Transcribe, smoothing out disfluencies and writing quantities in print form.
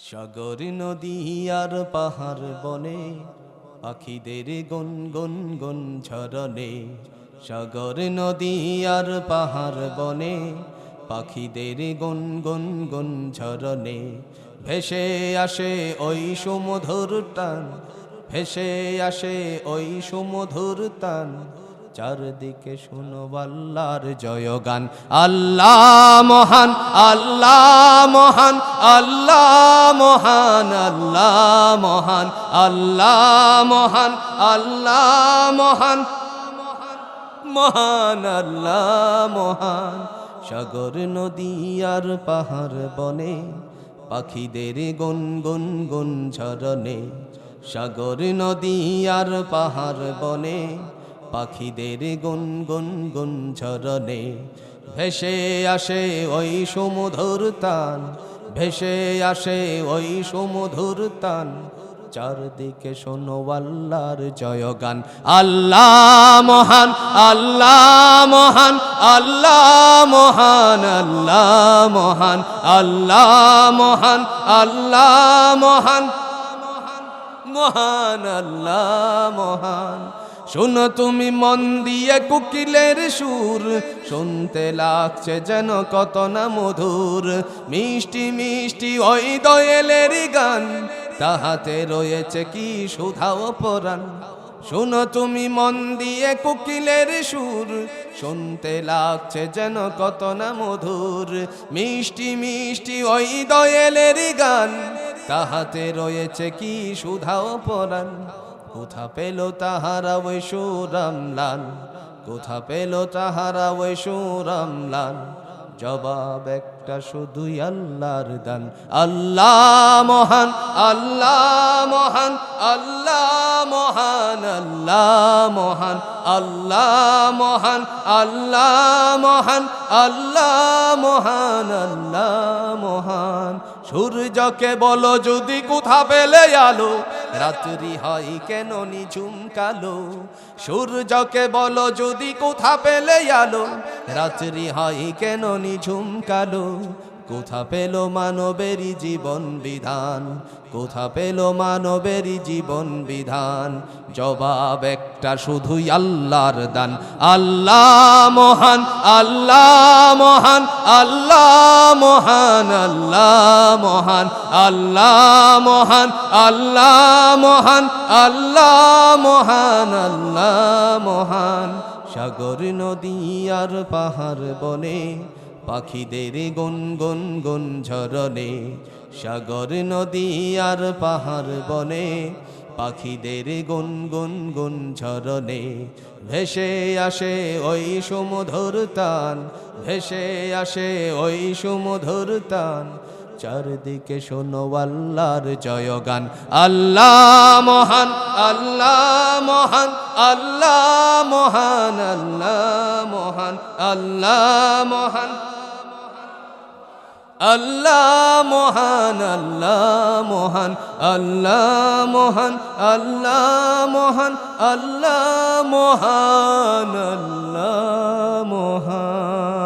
সাগর নদী আর পাহাড় বনে পাখিদের গুনগুন গুন ঝরনে। সাগর নদী আর পাহাড় বনে পাখিদের গুনগুন গুন ঝরনে। ভেসে আসে ওই সুমধুর টান, ভেসে আসে ওই সুমধুর টান। চারদিকে শুনো আল্লাহর জয়গান। আল্লাহ মহান, আল্লাহ মহান, আল্লাহ মহান, আল্লাহ মহান, আল্লাহ মহান, আল্লাহ মহান, মহান আল্লাহ মহান। সাগর নদী আর পাহাড় বনে পাখিদের গুনগুন গুন ঝরনে। সাগর নদী আর পাহাড় বনে পাখিদের গুনগুন গুন ঝরনে। ভেসে আসে ওই সুমধুর তান, ভেসে আসে ওই সুমধুর তান। চারদিকে শোনো আল্লাহর জয়গান। আল্লাহ মহান, আল্লাহ মহান, আল্লাহ মহান, আল্লাহ মহান, আল্লাহ মহান, আল্লাহ মহান, মহান আল্লাহ মহান। শোনো তুমি মন দিয়ে কোকিলের সুর, শুনতে লাগছে যেন কত না মধুর। মিষ্টি মিষ্টি ওই দোয়েলের গান, তাহাতে রয়েছে কি সুধাও পরাণ। শোনো তুমি মন দিয়ে কোকিলের সুর, শুনতে লাগছে যেন কত না মধুর। মিষ্টি মিষ্টি ওই দোয়েলের গান, তাহাতে রয়েছে কি সুধাও পরাণ। কোথা পেল তাহারা ওই সুরামলাল, কোথা পেল তাহারা ওই সুরামলাল। জবাব একটা শুধুই আল্লাহর দান। আল্লাহ মহান, আল্লাহ মহান, আল্লাহ মহান, আল্লাহ মহান, আল্লাহ মহান, আল্লাহ মহান, আল্লাহ মহান, আল্লাহ মহান। সূর্যকে বলো যদি কোথা পেলে আলো, রাত্রি হয় কেন নিঝুম কালো। সূর্যকে বলো যদি কোথা পেলে আলো, রাত্রি হয় কেন নিঝুম কালো। কোথা পেল মানবেরই জীবন বিধান, কোথা পেল মানবেরই জীবন বিধান। জবাব একটা শুধুই আল্লাহর দান। আল্লাহ মহান, আল্লাহ মহান, আল্লাহ মহান, আল্লাহ মহান, আল্লাহ মহান, আল্লাহ মহান, আল্লাহ মহান, আল্লাহ মহান। সাগর নদী আর পাহাড় বনে পাখিদের গুনগুন গুন ঝরনে। সাগর নদী আর পাহাড় বনে পাখিদের গুনগুন গুন ঝরনে। ভেসে আসে ওই সুমধুর তান, ভেসে আসে ওই সুমধুর তান। চারদিকে শোনো আল্লাহর জয়গান। আল্লাহ মহান, আল্লাহ মহান, আল্লাহ মহান, আল্লাহ মহান, আল্লাহ মহান, আল্লাহ মহান, আল্লাহ মহান, আল্লাহ মহান, আল্লাহ মহান, আল্লাহ মহান, আল্লাহ মহান।